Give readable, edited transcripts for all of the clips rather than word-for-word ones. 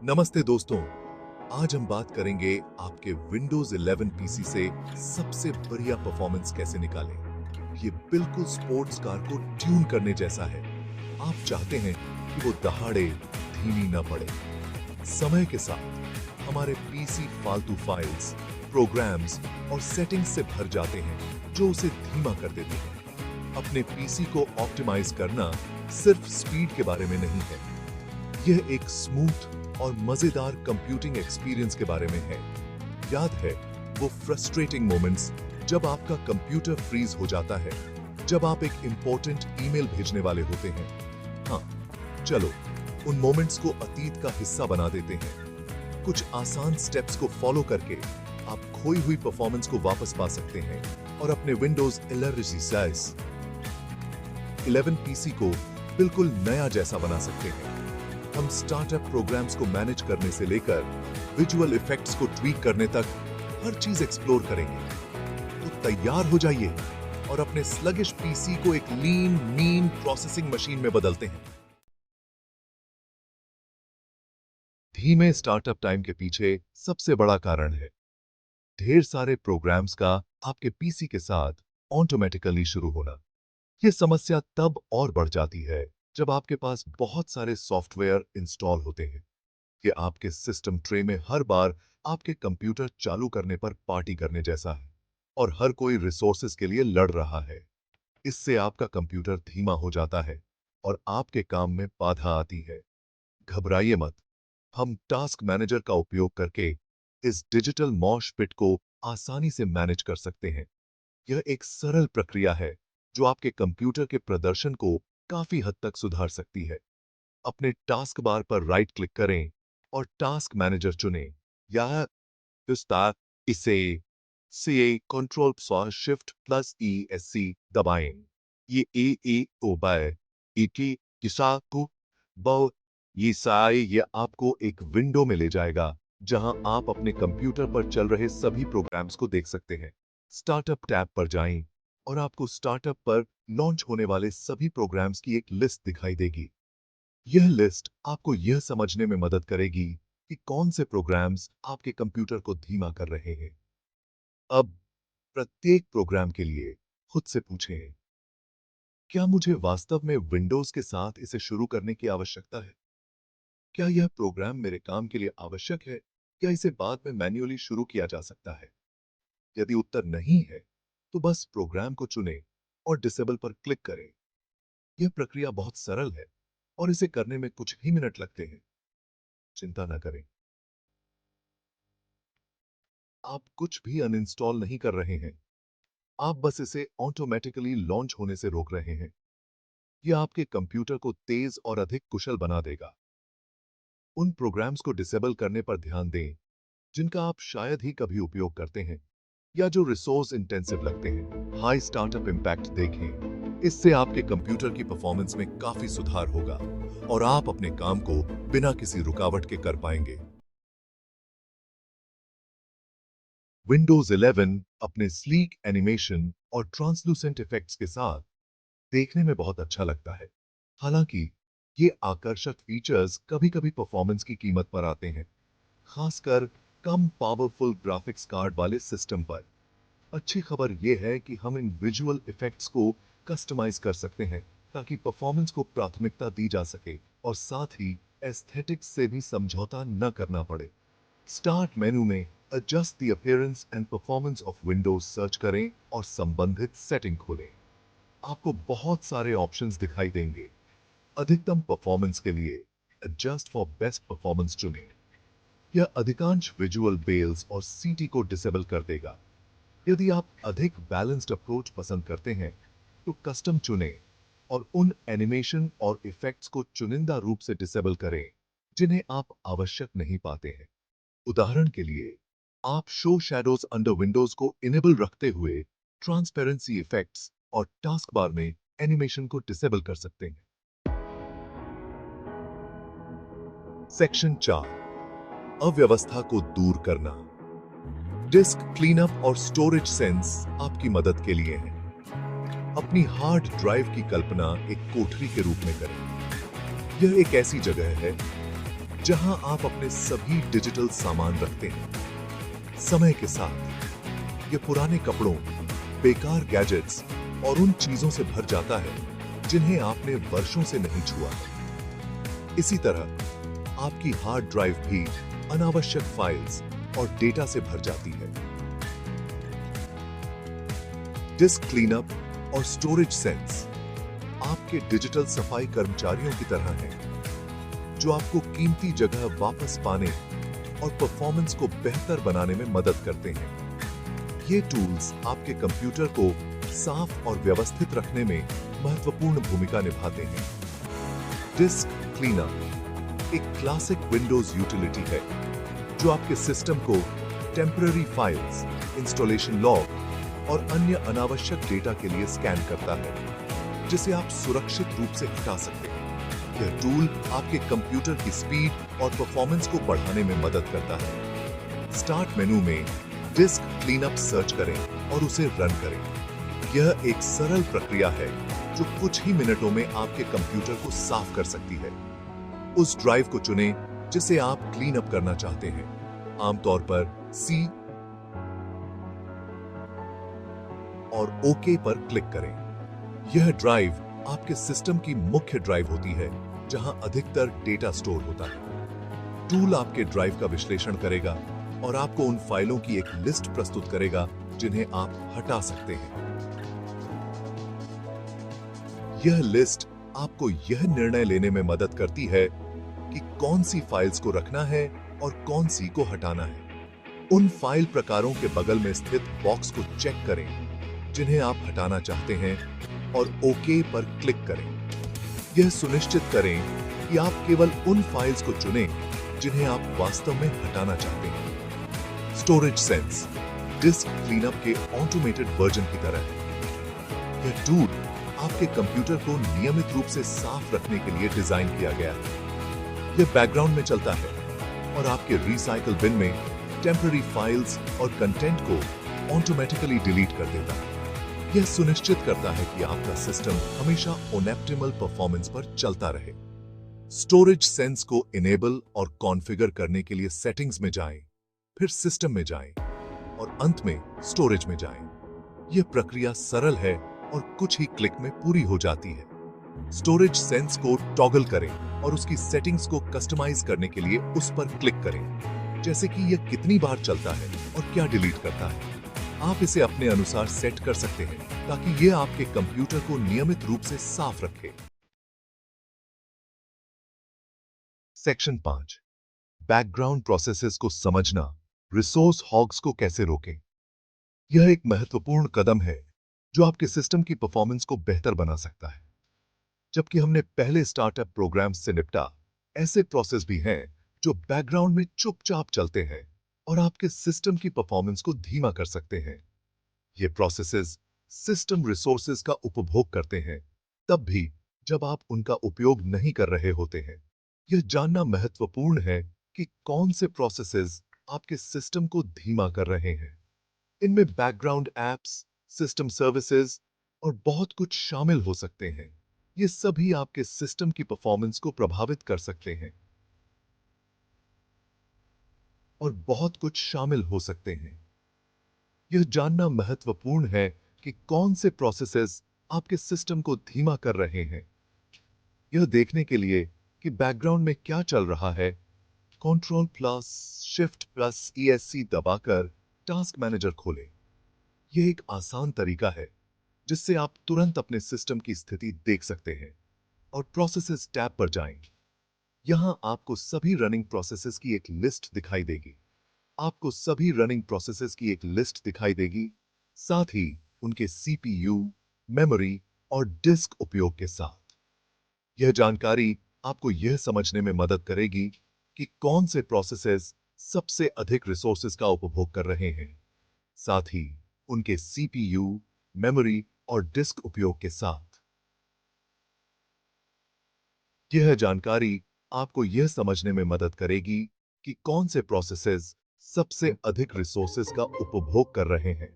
नमस्ते दोस्तों, आज हम बात करेंगे आपके Windows 11 पीसी से सबसे बढ़िया परफॉर्मेंस कैसे निकालें। ये बिल्कुल स्पोर्ट्स कार को ट्यून करने जैसा है। आप चाहते हैं कि वो दहाड़े, धीमी न पड़े। समय के साथ हमारे पीसी फालतू फाइल्स, प्रोग्राम्स और सेटिंग्स से भर जाते हैं जो उसे धीमा कर देते हैं। अपने पीसी को ऑप्टिमाइज करना सिर्फ स्पीड के बारे में नहीं है, यह एक स्मूथ और मजेदार कंप्यूटिंग एक्सपीरियंस के बारे में है। याद है वो फ्रस्ट्रेटिंग मोमेंट्स जब आपका कंप्यूटर फ्रीज हो जाता है, जब आप एक इंपॉर्टेंट ईमेल भेजने वाले होते हैं। हाँ, चलो उन मोमेंट्स को अतीत का हिस्सा बना देते हैं। कुछ आसान स्टेप्स को फॉलो करके आप खोई हुई परफॉर्मेंस को वापस पा सकते हैं और अपने Windows 11 पीसी को बिल्कुल नया जैसा बना सकते हैं। हम स्टार्टअप प्रोग्राम्स को मैनेज करने से लेकर विजुअल इफेक्ट्स को ट्वीक करने तक हर चीज एक्सप्लोर करेंगे। तो तैयार हो जाइए और अपने स्लगिश पीसी को एक लीन मीन प्रोसेसिंग मशीन में बदलते हैं। धीमे स्टार्टअप टाइम के पीछे सबसे बड़ा कारण है ढेर सारे प्रोग्राम्स का आपके पीसी के साथ ऑटोमेटिकली शुरू होना। यह समस्या तब और बढ़ जाती है जब आपके पास बहुत सारे सॉफ्टवेयर इंस्टॉल होते हैं। ये आपके सिस्टम ट्रे में हर बार आपके कंप्यूटर चालू करने पर पार्टी करने जैसा है और हर कोई रिसोर्सेज के लिए लड़ रहा है। इससे आपका कंप्यूटर धीमा हो जाता है और आपके काम में बाधा आती है। घबराइए मत, हम टास्क मैनेजर का उपयोग करके इस डिजिटल मॉश पिट को आसानी से मैनेज कर सकते हैं। यह एक सरल प्रक्रिया है जो आपके कंप्यूटर के प्रदर्शन को काफी हद तक सुधार सकती है। अपने टास्क बार पर राइट क्लिक करें और टास्क मैनेजर चुनें या इसे CA control shift plus ESC दबाएं। ये ए ओ बाय ET किसा को बहु ये साई ये आपको एक विंडो में ले जाएगा जहां आप अपने कंप्यूटर पर चल रहे सभी प्रोग्राम्स को देख सकते हैं। स्टार्टअप टैब पर जाएं और आपको स्टार्टअप पर लॉन्च होने वाले सभी प्रोग्राम्स की एक लिस्ट दिखाई देगी। यह लिस्ट आपको यह समझने में मदद करेगी कि कौन से प्रोग्राम्स आपके कंप्यूटर को धीमा कर रहे हैं। अब प्रत्येक प्रोग्राम के लिए खुद से पूछें, क्या मुझे वास्तव में विंडोज के साथ इसे शुरू करने की आवश्यकता है? क्या यह प्रोग्राम मेरे काम के लिए आवश्यक है या इसे बाद में मैन्युअली शुरू किया जा सकता है? यदि उत्तर नहीं है, तो बस प्रोग्राम को चुनें और डिसेबल पर क्लिक करें। यह प्रक्रिया बहुत सरल है और इसे करने में कुछ ही मिनट लगते हैं। चिंता न करें, आप कुछ भी अनइंस्टॉल नहीं कर रहे हैं। आप बस इसे ऑटोमेटिकली लॉन्च होने से रोक रहे हैं। यह आपके कंप्यूटर को तेज और अधिक कुशल बना देगा। उन प्रोग्राम्स को डिसेबल करने पर ध्यान दें जिनका आप शायद ही कभी उपयोग करते हैं या जो रिसोर्स इंटेंसिव लगते हैं। हाई स्टार्टअप इम्पैक्ट देखें। इससे आपके कंप्यूटर की परफॉर्मेंस में काफी सुधार होगा और आप अपने काम को बिना किसी रुकावट के कर पाएंगे। Windows 11 अपने स्लीक एनिमेशन और ट्रांसलूसेंट इफेक्ट्स के साथ देखने में बहुत अच्छा लगता है। हालांकि ये आकर्षक फीचर्स कभी-कभी परफॉर्मेंस की कीमत पर आते हैं, खासकर कम पावरफुल ग्राफिक्स कार्ड वाले सिस्टम पर। अच्छी खबर यह है कि हम इन विजुअल इफेक्ट्स को कस्टमाइज कर सकते हैं ताकि परफॉर्मेंस को प्राथमिकता दी जा सके और साथ ही एस्थेटिक्स से भी समझौता न करना पड़े। स्टार्ट मेनू में adjust the appearance and performance of Windows search करें और संबंधित सेटिंग खोलें। आपको बहुत सारे ऑप्शंस दिखाई देंगे। अधिकतम परफॉर्मेंस के लिए एडजस्ट फॉर बेस्ट परफॉर्मेंस चुनें। यह अधिकांश विजुअल बेल्स और सीटी को डिसेबल कर देगा। यदि आप अधिक बैलेंस्ड अप्रोच पसंद करते हैं तो कस्टम चुनें और उन एनिमेशन और इफेक्ट्स को चुनिंदा रूप से डिसेबल करें जिन्हें आप आवश्यक नहीं पाते हैं। उदाहरण के लिए, आप शो शैडोज अंडर विंडोज को इनेबल रखते हुए ट्रांसपेरेंसी इफेक्ट्स और टास्क बार में एनिमेशन को डिसेबल कर सकते हैं। सेक्शन 4, अव्यवस्था को दूर करना। डिस्क क्लीनअप और स्टोरेज सेंस आपकी मदद के लिए है। अपनी हार्ड ड्राइव की कल्पना एक कोठरी के रूप में करें। यह एक ऐसी जगह है जहां आप अपने सभी डिजिटल सामान रखते हैं। समय के साथ ये पुराने कपड़ों, बेकार गैजेट्स और उन चीजों से भर जाता है जिन्हें आपने वर्षों से नहीं छुआ। इसी तरह आपकी हार्ड ड्राइव भी अनावश्यक फाइल्स और डेटा से भर जाती है। डिस्क क्लीनअप और स्टोरेज सेंस आपके डिजिटल सफाई कर्मचारियों की तरह हैं, जो आपको कीमती जगह वापस पाने और परफॉर्मेंस को बेहतर बनाने में मदद करते हैं। ये टूल्स आपके कंप्यूटर को साफ और व्यवस्थित रखने में महत्वपूर्ण भूमिका निभाते हैं। डिस्क क्लीनअप एक क्लासिक विंडोज यूटिलिटी है जो आपके सिस्टम को टेम्पररी फाइल्स, इंस्टॉलेशन लॉग और अन्य अनावश्यक डेटा के लिए स्कैन करता है, जिसे आप सुरक्षित रूप से हटा सकते हैं। यह टूल आपके कंप्यूटर की स्पीड और परफॉर्मेंस को बढ़ाने में मदद करता है। स्टार्ट मेनू में डिस्क क्लीनअप सर्च करें और उसे रन करें। यह एक सरल प्रक्रिया है जो कुछ ही मिनटों में आपके कंप्यूटर को साफ कर सकती है। उस ड्राइव को चुनें जिसे आप क्लीन अप करना चाहते हैं, आमतौर पर सी, और ओके पर क्लिक करें। यह ड्राइव आपके सिस्टम की मुख्य ड्राइव होती है जहां अधिकतर डेटा स्टोर होता है। टूल आपके ड्राइव का विश्लेषण करेगा और आपको उन फाइलों की एक लिस्ट प्रस्तुत करेगा जिन्हें आप हटा सकते हैं। यह लिस्ट आपको यह निर्णय लेने में मदद करती है कि कौन सी फाइल्स को रखना है और कौन सी को हटाना है। उन फाइल प्रकारों के बगल में स्थित बॉक्स को चेक करें जिन्हें आप हटाना चाहते हैं और ओके पर क्लिक करें। यह सुनिश्चित करें कि आप केवल उन फाइल्स को चुनें जिन्हें आप वास्तव में हटाना चाहते हैं। स्टोरेज सेंस डिस्क क्लीनअप के ऑटोमेटेड वर्जन की तरह है। यह टूल आपके कंप्यूटर को नियमित रूप से साफ रखने के लिए डिजाइन किया गया है। यह बैकग्राउंड में चलता है और आपके रिसाइकल बिन में टेम्पररी फाइल्स और कंटेंट को ऑटोमेटिकली डिलीट कर देता है। यह सुनिश्चित करता है कि आपका सिस्टम हमेशा ऑप्टिमल परफॉर्मेंस पर चलता रहे। स्टोरेज सेंस को इनेबल और कॉन्फ़िगर करने के लिए सेटिंग्स में जाएं, फिर सिस्टम में जाएं और अंत में स्टोरेज में जाएं। यह प्रक्रिया सरल है और कुछ ही क्लिक में पूरी हो जाती है। स्टोरेज सेंस को टॉगल करें और उसकी सेटिंग्स को कस्टमाइज करने के लिए उस पर क्लिक करें, जैसे कि यह कितनी बार चलता है और क्या डिलीट करता है। आप इसे अपने अनुसार सेट कर सकते हैं ताकि यह आपके कंप्यूटर को नियमित रूप से साफ रखे। सेक्शन 5, बैकग्राउंड प्रोसेसेस को समझना, रिसोर्स हॉग्स को कैसे रोकें। यह एक महत्वपूर्ण कदम है जो आपके सिस्टम की परफॉर्मेंस को बेहतर बना सकता है। जबकि हमने पहले स्टार्टअप प्रोग्राम्स से निपटा, ऐसे प्रोसेस भी हैं जो बैकग्राउंड में चुपचाप चलते हैं और आपके सिस्टम की परफॉर्मेंस को धीमा कर सकते हैं। ये प्रोसेसेस सिस्टम रिसोर्सेज का उपभोग करते हैं, तब भी जब आप उनका उपयोग नहीं कर रहे होते हैं। यह जानना महत्वपूर्ण है कि कौन से प्रोसेसेस आपके सिस्टम को धीमा कर रहे हैं। इनमें बैकग्राउंड एप्स, सिस्टम सर्विसेज और बहुत कुछ शामिल हो सकते हैं। ये सभी आपके सिस्टम की परफॉर्मेंस को प्रभावित कर सकते हैं और बहुत कुछ शामिल हो सकते हैं। यह जानना महत्वपूर्ण है कि कौन से प्रोसेसेस आपके सिस्टम को धीमा कर रहे हैं। यह देखने के लिए कि बैकग्राउंड में क्या चल रहा है, control plus shift plus ESC दबाकर टास्क मैनेजर खोलें। यह एक आसान तरीका है जिससे आप तुरंत अपने सिस्टम की स्थिति देख सकते हैं और प्रोसेसेस टैब पर जाएं। यहां आपको सभी रनिंग प्रोसेसेस की एक लिस्ट दिखाई देगी। आपको सभी रनिंग प्रोसेसेस की एक लिस्ट दिखाई देगी, साथ ही उनके CPU, मेमोरी और डिस्क उपयोग के साथ। यह जानकारी आपको यह समझने में मदद करेगी कि कौन से प्रोसेसेस सबसे अधिक रिसोर्सेज का उपभोग कर रहे हैं, साथ ही उनके CPU, मेमोरी और डिस्क उपयोग के साथ। यह जानकारी आपको यह समझने में मदद करेगी कि कौन से प्रोसेसेस सबसे अधिक रिसोर्सेज का उपभोग कर रहे हैं।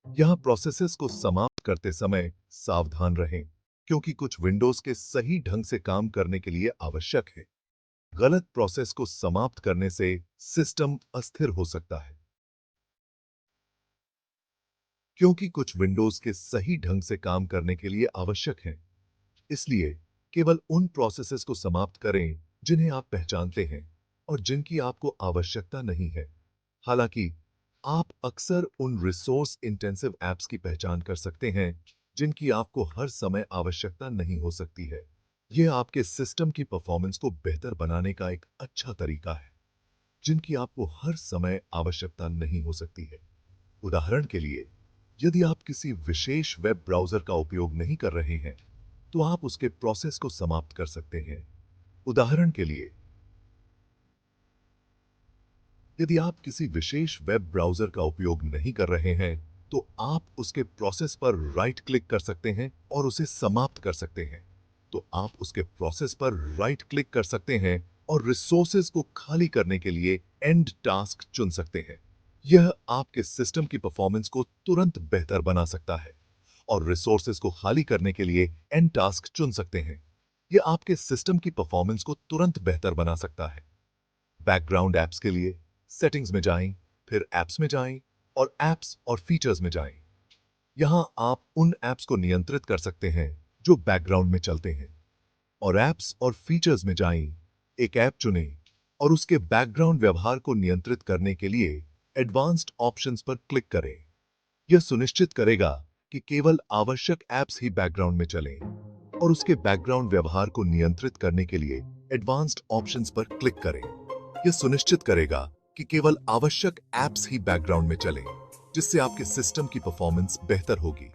यह प्रोसेसेस को समाप्त करते समय सावधान रहें, क्योंकि कुछ विंडोज के सही ढंग से काम करने के लिए आवश्यक है। गलत प्रोसेस को समाप्त करने से सिस्टम अस्थिर हो सकता है, क्योंकि कुछ विंडोज के सही ढंग से काम करने के लिए आवश्यक हैं। इसलिए केवल उन प्रोसेसेस को समाप्त करें जिन्हें आप पहचानते हैं और जिनकी आपको आवश्यकता नहीं है। हालांकि आप अक्सर उन रिसोर्स इंटेंसिव एप्स की पहचान कर सकते हैं जिनकी आपको हर समय आवश्यकता नहीं हो सकती है। यह आपके सिस्टम की परफॉर्मेंस को बेहतर बनाने का एक अच्छा तरीका है, जिनकी आपको हर समय आवश्यकता नहीं हो सकती है। उदाहरण के लिए, यदि आप किसी विशेष वेब ब्राउज़र का उपयोग नहीं कर रहे हैं, तो आप उसके प्रोसेस को समाप्त कर सकते हैं। उदाहरण के लिए, यदि आप किसी विशेष वेब ब्राउज़र का उपयोग नहीं कर रहे हैं, तो आप उसके प्रोसेस पर राइट क्लिक कर सकते हैं और उसे समाप्त कर सकते हैं। तो आप उसके प्रोसेस पर राइट क्लिक कर सकते हैं और रिसोर्सेज को खाली करने के लिए एंड टास्क चुन सकते हैं। यह आपके सिस्टम की परफॉर्मेंस को तुरंत बेहतर बना सकता है। और रिसोर्सेज को खाली करने के लिए एंड टास्क चुन सकते हैं। यह आपके सिस्टम की परफॉर्मेंस को तुरंत बेहतर बना सकता है। बैकग्राउंड ऐप्स के लिए सेटिंग्स में जाएं, फिर ऐप्स में जाएं और ऐप्स और फीचर्स में जाएं। यहां आप उन ऐप्स को नियंत्रित कर सकते हैं जो बैकग्राउंड में चलते हैं। और ऐप्स और फीचर्स में जाएं, एक ऐप चुनें और उसके बैकग्राउंड व्यवहार को नियंत्रित करने के लिए एडवांस्ड ऑप्शंस पर क्लिक करें। यह सुनिश्चित करेगा कि केवल आवश्यक ऐप्स ही बैकग्राउंड में चलें और उसके बैकग्राउंड व्यवहार को नियंत्रित करने के लिए एडवांस्ड ऑप्शंस पर क्लिक करें। यह सुनिश्चित करेगा कि केवल आवश्यक ऐप्स ही बैकग्राउंड में चलें, जिससे आपके सिस्टम की परफॉर्मेंस बेहतर होगी।